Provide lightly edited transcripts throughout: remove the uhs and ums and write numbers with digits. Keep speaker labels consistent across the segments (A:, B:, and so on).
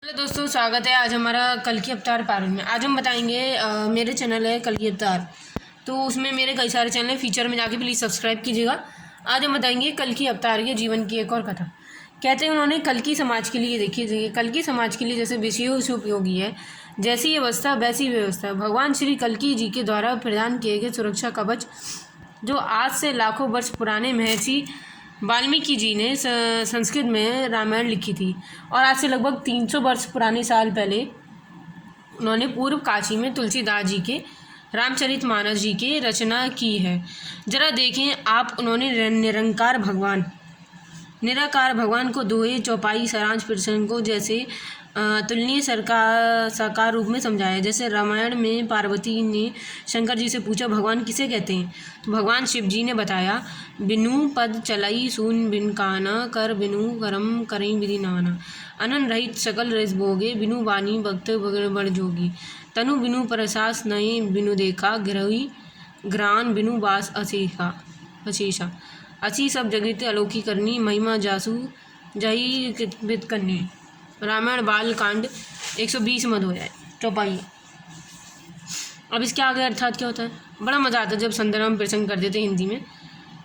A: Hello दोस्तों, स्वागत है आज हमारा कल की अवतार पारण में। आज हम बताएंगे मेरे चैनल है कल की अवतार, तो उसमें मेरे कई सारे चैनल है, फीचर में जाके प्लीज़ सब्सक्राइब कीजिएगा। आज हम बताएंगे कल की अवतार के जीवन की एक और कथा। कहते हैं उन्होंने कल की समाज के लिए, देखिए कल की समाज के लिए जैसे विषयों से उपयोगी है, जैसी अवस्था वैसी व्यवस्था। भगवान श्री कल्कि जी के द्वारा प्रदान किए गए सुरक्षा कवच, जो आज से लाखों वर्ष पुराने महर्षि वाल्मीकि जी ने संस्कृत में रामायण लिखी थी, और आज से लगभग 300 वर्ष पुराने साल पहले उन्होंने पूर्व काशी में तुलसीदास जी के रामचरितमानस जी की रचना की है। जरा देखें आप, उन्होंने निराकार भगवान को दोहे चौपाई सारांश प्रसंग को जैसे तुलनीय साकार रूप में समझाया। जैसे रामायण में पार्वती ने शंकर जी से पूछा, भगवान किसे कहते हैं? तो भगवान शिव जी ने बताया, बिनु पद चलई सून बिन काना, कर बिनु करम करई विधि नाना, अनन रहित सकल रस भोगे, बिनु वाणी भक्त बड़ जोगी, तनु बिनु प्रसास नये बिनु देखा, गिरही ग्रान बिनु बास अशेषा, असी सब जगत अलौकी करनी, महिमा जासु जही कृत करनी। रामायण बाल कांड 120 मत हो जाए चौपाई। अब इसके आगे अर्थात क्या होता है? बड़ा मज़ा आता है जब संदर्भ प्रसंग करते थे हिंदी में,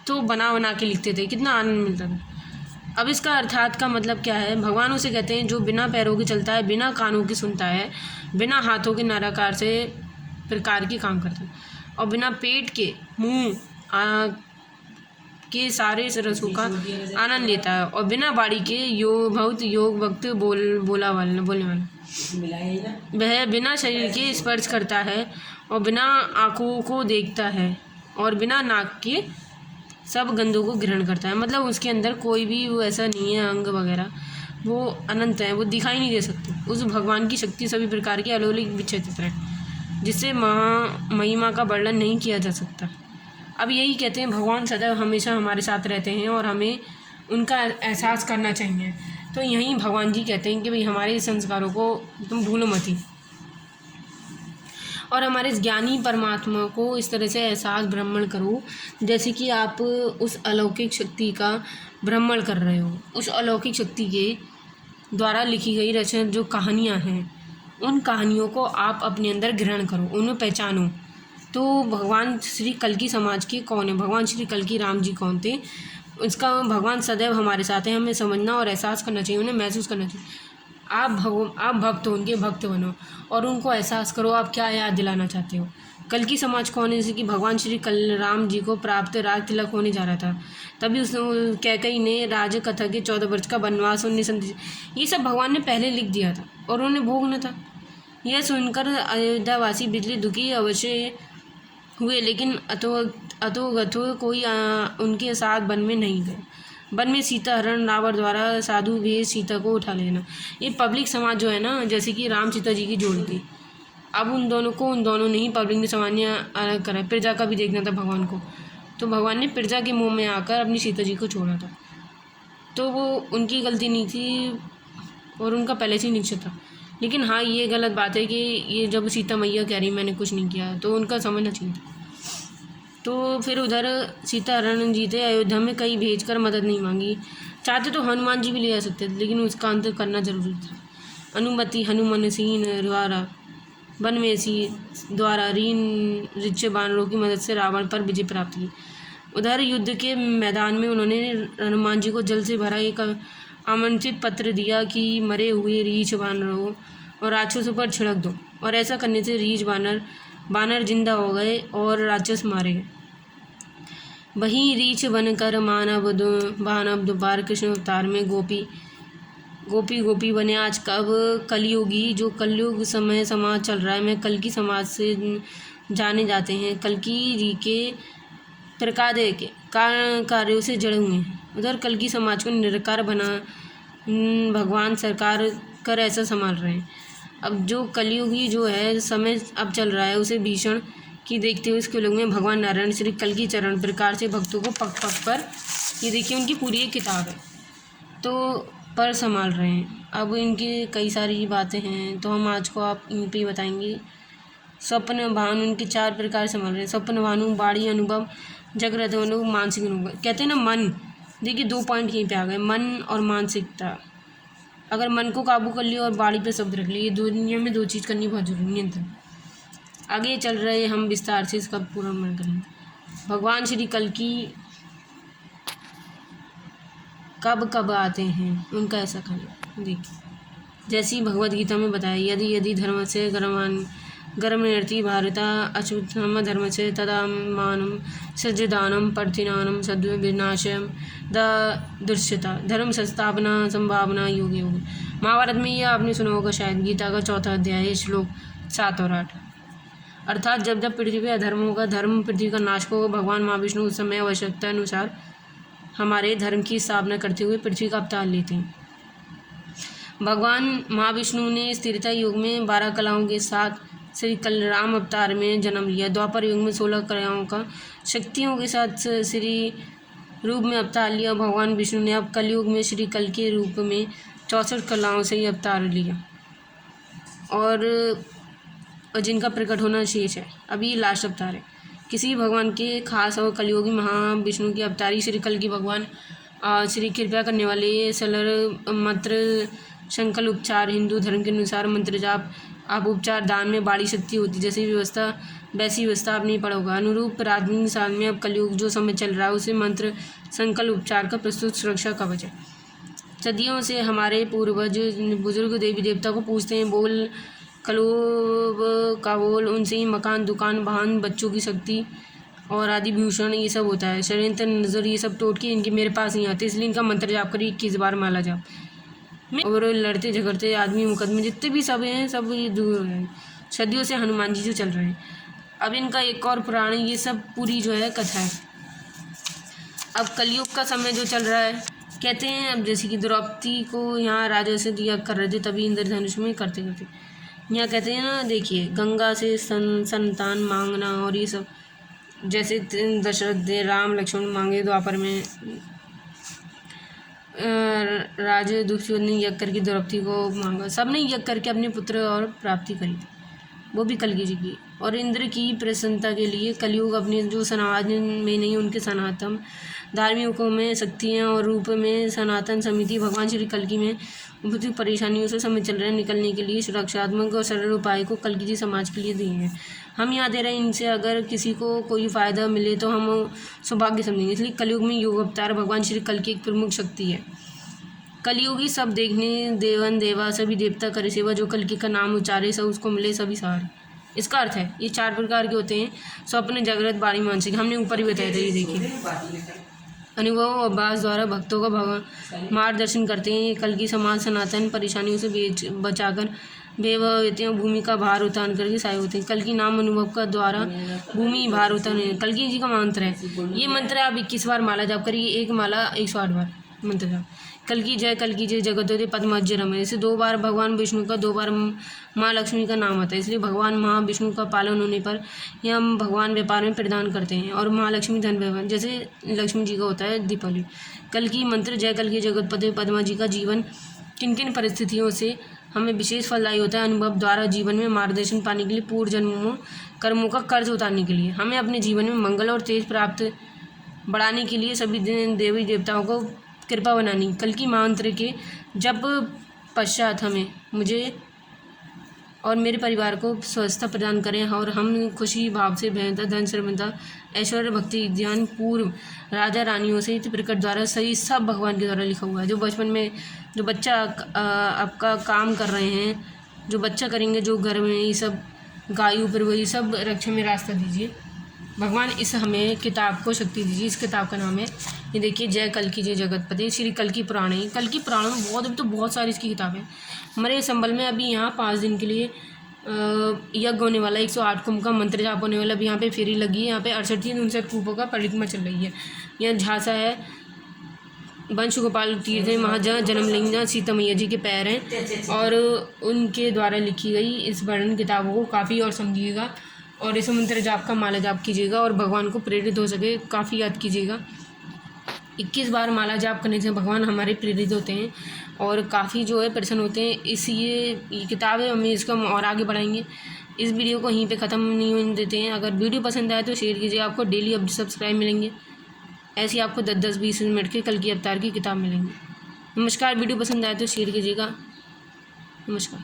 A: तो बना के लिखते थे, कितना आनंद मिलता था। अब इसका अर्थात का मतलब क्या है? भगवान उसे कहते हैं जो बिना पैरों के चलता है, बिना कानों के सुनता है, बिना हाथों के नाराकार से प्रकार के काम करता है, और बिना पेट के मुँह के सारे रसों का आनंद लेता है, और बिना बाड़ी के बहुत योग वक्त बोलने वाला वह बिना शरीर के स्पर्श करता है, और बिना आँखों को देखता है, और बिना नाक के सब गंधों को ग्रहण करता है। मतलब उसके अंदर कोई भी वो ऐसा नहीं है अंग वगैरह, वो अनंत है, वो दिखाई नहीं दे सकते। उस भगवान की शक्ति सभी प्रकार की अलौकिक विचित्र है, जिससे महिमा का वर्णन नहीं किया जा सकता। अब यही कहते हैं भगवान सदैव हमेशा हमारे साथ रहते हैं, और हमें उनका एहसास करना चाहिए। तो यहीं भगवान जी कहते हैं कि भाई हमारे संस्कारों को तुम भूलो मत ही, और हमारे ज्ञानी परमात्मा को इस तरह से एहसास भ्रमण करो जैसे कि आप उस अलौकिक शक्ति का भ्रमण कर रहे हो। उस अलौकिक शक्ति के द्वारा लिखी गई रचना जो कहानियाँ हैं, उन कहानियों को आप अपने अंदर ग्रहण करो, उन्हें पहचानो। तो भगवान श्री कल्कि समाज के कौन है? भगवान श्री कल्कि राम जी कौन थे? इसका भगवान सदैव हमारे साथ हैं, हमें समझना और एहसास करना चाहिए, उन्हें महसूस करना चाहिए। आप भक्त हो, उनके भक्त बनो, और उनको एहसास करो आप क्या याद दिलाना चाहते हो। कल्कि समाज कौन है? जैसे कि भगवान श्री राम जी को प्राप्त राज तिलक होने जा रहा था, तभी उस कैकई ने राज कथा के 14 वर्ष का वनवास 19 ये सब भगवान ने पहले लिख दिया था, और उन्हें भोगना था। यह सुनकर अयोध्यावासी बिजली दुखी अवश्य हुए, लेकिन अथो कोई उनके साथ वन में नहीं गए। वन में सीता हरण, रावण द्वारा साधु भेज सीता को उठा लेना, ये पब्लिक समाज जो है ना, जैसे कि राम सीता जी की जोड़ी थी। अब उन दोनों ने ही पब्लिक ने सामान्य अलग करा। प्रजा का भी देखना था भगवान को, तो भगवान ने प्रजा के मुंह में आकर अपनी सीता जी को छोड़ा था। तो वो उनकी गलती नहीं थी, और उनका पहले से ही निश्चय था। लेकिन हाँ, ये गलत बात है कि ये जब सीता मैया कह रही मैंने कुछ नहीं किया, तो उनका समझना चाहिए था। तो फिर उधर सीता हरण जीते, अयोध्या में कहीं भेजकर मदद नहीं मांगी। चाहते तो हनुमान जी भी ले जा सकते थे, लेकिन उसका अंत करना जरूरी था। अनुमति हनुमान सीन द्वारा वनवेसी द्वारा रीन ऋच बानरों की मदद से रावण पर विजय प्राप्त की। उधर युद्ध के मैदान में उन्होंने हनुमान जी को जल से भरा एक आमंत्रित पत्र दिया कि मरे हुए रीछ बानरों और राक्षसों पर छिड़क दो, और ऐसा करने से रीछ बानर जिंदा हो गए और राक्षस मारे गए। वहीं रीछ बनकर मानव दोबार कृष्ण अवतार में गोपी बने। आज कब कलयुगी, जो कलयुग समय समाज चल रहा है, मैं कल्कि समाज से जाने जाते हैं। कल्कि जी के प्रकार के कार्यों से जुड़े हुए हैं। उधर कल्कि समाज को निराकार बना भगवान सरकार कर ऐसा संभाल रहे हैं। अब जो कलयुगी जो है समय अब चल रहा है, उसे भीषण की देखते हुए इसके लोग में भगवान नारायण श्री कल्कि चरण प्रकार से भक्तों को पग पग पर, ये देखिए उनकी पूरी एक किताब है, तो पर संभाल रहे हैं। अब इनकी कई सारी बातें हैं, तो हम आज को आप इन पर बताएंगे। स्वप्न भानु उनके 4 प्रकार संभाल रहे हैं। स्वप्न भानु, बाड़ी अनुभव, जागृत अनुभव, मानसिक अनुभव। कहते हैं ना मन, देखिए 2 पॉइंट यहीं पे आ गए, मन और मानसिकता। अगर मन को काबू कर लिया और बाड़ी पे शब्द रख लिए, ये दुनिया में 2 चीज़ करनी बहुत जरूरी है, नियंत्रण। आगे चल रहे हम विस्तार से इसका पूरा वर्णन करेंगे। भगवान श्री कल्कि कब कब आते हैं, उनका ऐसा कहना देखिए। जैसी भगवद गीता में बताया, यदि यदि धर्म से गर्म निर्ति भारता अच्युतम धर्म से तदा मानम सज्जदानम पर्थिनानम सद्व विनाशम द दुष्यता धर्म संस्थापना संभावना योग योग। महाभारत में यह आपने सुना होगा शायद, गीता का 4था अध्याय है, श्लोक 7 और 8। अर्थात जब जब पृथ्वी पर अधर्म होगा, धर्म पृथ्वी का नाश होगा, भगवान महाविष्णु उस समय आवश्यकता अनुसार हमारे धर्म की स्थापना करते हुए पृथ्वी का अवतार लेते हैं। भगवान महाविष्णु ने स्थिरता युग में 12 कलाओं के साथ श्री कलराम अवतार में जन्म लिया। द्वापर युग में 16 कलाओं का शक्तियों के साथ श्री रूप में अवतार लिया। भगवान विष्णु ने अब कलयुग में श्री कल के रूप में 64 कलाओं से ही अवतार लिया और जिनका प्रकट होना शेष है। अभी लास्ट अवतार है किसी भगवान के खास और कलयुगी महाविष्णु की अवतारी श्री कल की भगवान श्री कृपया करने वाले सरल मंत्र संकल्प उपचार हिंदू धर्म के अनुसार मंत्र जाप आप उपचार दान में बड़ी शक्ति होती, जैसी व्यवस्था वैसी व्यवस्था आप नहीं पढ़ा होगा। अनुरूप प्राचीन साल में अब कलयुग जो समय चल रहा है उसे मंत्र संकल्प उपचार का प्रस्तुत सुरक्षा कवच है। सदियों से हमारे पूर्वज बुजुर्ग देवी देवता को पूछते हैं, बोल कलोब का बोल, उनसे ही मकान दुकान वाहन बच्चों की शक्ति और आदि भूषण ये सब होता है। षड्यंत्र नजर ये सब टोटके इनके मेरे पास नहीं आते, इसलिए इनका मंत्र जाप करिए 21 बार माला जाप में, और लड़ते झगड़ते आदमी मुकदमे जितने भी सब हैं सब ये दूर हो जाएंगे। सदियों से हनुमान जी जो चल रहे हैं। अब इनका एक और पुराण, ये सब पूरी जो है कथा है। अब कलयुग का समय जो चल रहा है, कहते हैं अब जैसे कि द्रौपदी को यहाँ राजा से दिया कर रहे थे, तभी इंद्रधनुष में करते करते यहाँ कहते हैं ना, देखिए गंगा से संतान मांगना और ये सब, जैसे दशरथ ने राम लक्ष्मण मांगे द्वापर में, राजा दुष्योधन ने यज्ञ करके द्रौपदी को मांगा, सबने यज्ञ करके अपने पुत्र और प्राप्ति करी थी, वो भी कलगी जी की। और इंद्र की प्रसन्नता के लिए कलयुग अपने जो सनातन में नहीं उनके सनातन धार्मिकों में शक्तियाँ और रूप में सनातन समिति भगवान श्री कल्कि में उपयुक्त परेशानियों से समय चल रहे निकलने के लिए सुरक्षात्मक और सरल उपाय को कल्कि जी समाज के लिए दिए हैं। हम यहाँ दे रहे हैं, इनसे अगर किसी को कोई फ़ायदा मिले तो हम सौभाग्य समझेंगे। इसलिए कलयुग में योग अवतार भगवान श्री कल्कि एक प्रमुख शक्ति है। कलयुगी सब देखने देवन देवा सभी देवता करे सेवा, जो कल्कि का नाम उच्चारे सब उसको मिले सभी सार। इसका अर्थ है ये 4 प्रकार के होते हैं, स्वप्न जागृत वाणी मानसिक, हमने ऊपर ही बताया था। ये देखिए अनुभव अभ्यास द्वारा भक्तों का भगवान मार्गदर्शन करते हैं। ये कल्कि समाज सनातन परेशानियों से बचाकर बेवते भूमि का भार उतार करके सहाय होते हैं। कल्कि नाम अनुभव का द्वारा भूमि भार उतारने कल्कि जी का मंत्र है। ये मंत्र आप 21 बार माला जाप करिए, एक माला 108 बार मंत्र जाप। कल्कि जय जगतोदय पद्मज्य रमय, जैसे 2 बार भगवान विष्णु का 2 बार माँ लक्ष्मी का नाम आता है, इसलिए भगवान महाविष्णु का पालन होने पर यह हम भगवान व्यापार में प्रदान करते हैं। और महालक्ष्मी धन व्यवहार, जैसे लक्ष्मी जी का होता है दीपावली। कल्कि मंत्र जय कल्कि जगतपति पद्मा जी का जीवन किन किन परिस्थितियों से हमें विशेष फलदायी होता है, अनुभव द्वारा जीवन में मार्गदर्शन पाने के लिए, पूर्व जन्मों कर्मों का कर्ज उतारने के लिए, हमें अपने जीवन में मंगल और तेज प्राप्त बढ़ाने के लिए, सभी देवी देवताओं को कृपा बनानी। कल्कि मंत्र के जब पश्चात हमें मुझे और मेरे परिवार को स्वस्थता प्रदान करें और हम खुशी भाव से बेहतर धन श्रीमंता ऐश्वर्य भक्ति ज्ञान पूर्व राजा रानियों से प्रकट द्वारा सही सब भगवान के द्वारा लिखा हुआ है। जो बचपन में जो बच्चा आपका काम कर रहे हैं, जो बच्चा करेंगे, जो घर में ये सब गायों पर वही सब रक्षा में रास्ता दीजिए भगवान। इस हमें किताब को शक्ति दीजिए। इस किताब का नाम है, ये देखिए, जय कल्कि जय जगतपति श्री कल्कि पुराण है। कल्कि पुराण में बहुत सारी इसकी किताबें। हमारे संबल में अभी यहाँ 5 दिन के लिए यज्ञ होने वाला है, 108 कुंभ का मंत्र जाप होने वाला। अभी यहाँ पे फेरी लगी है, यहाँ पे 68 कूपों का परिक्रमा चल रही है। यहाँ झांसा है, वंश गोपाल तीर्थ है, वहाँ जहाँ जन्म लेंगे, जहाँ सीता मैया जी के पैर हैं, और उनके द्वारा लिखी गई इस वर्णन किताबों को काफ़ी और समझिएगा और इस मंत्र जाप का माला जाप कीजिएगा और भगवान को प्रेरित हो सके काफ़ी याद कीजिएगा। 21 बार माला जाप करने से भगवान हमारे प्रेरित होते हैं और काफ़ी जो है प्रसन्न होते हैं। ये किताब है, हम इसको और आगे बढ़ाएंगे। इस वीडियो को यहीं पे ख़त्म नहीं होने देते हैं। अगर वीडियो पसंद आए तो शेयर कीजिए, आपको डेली सब्सक्राइब मिलेंगे। ऐसे ही आपको 10-10 20 मिनट के कल्कि अवतार की किताब मिलेंगी। नमस्कार। वीडियो पसंद आए तो शेयर कीजिएगा। नमस्कार।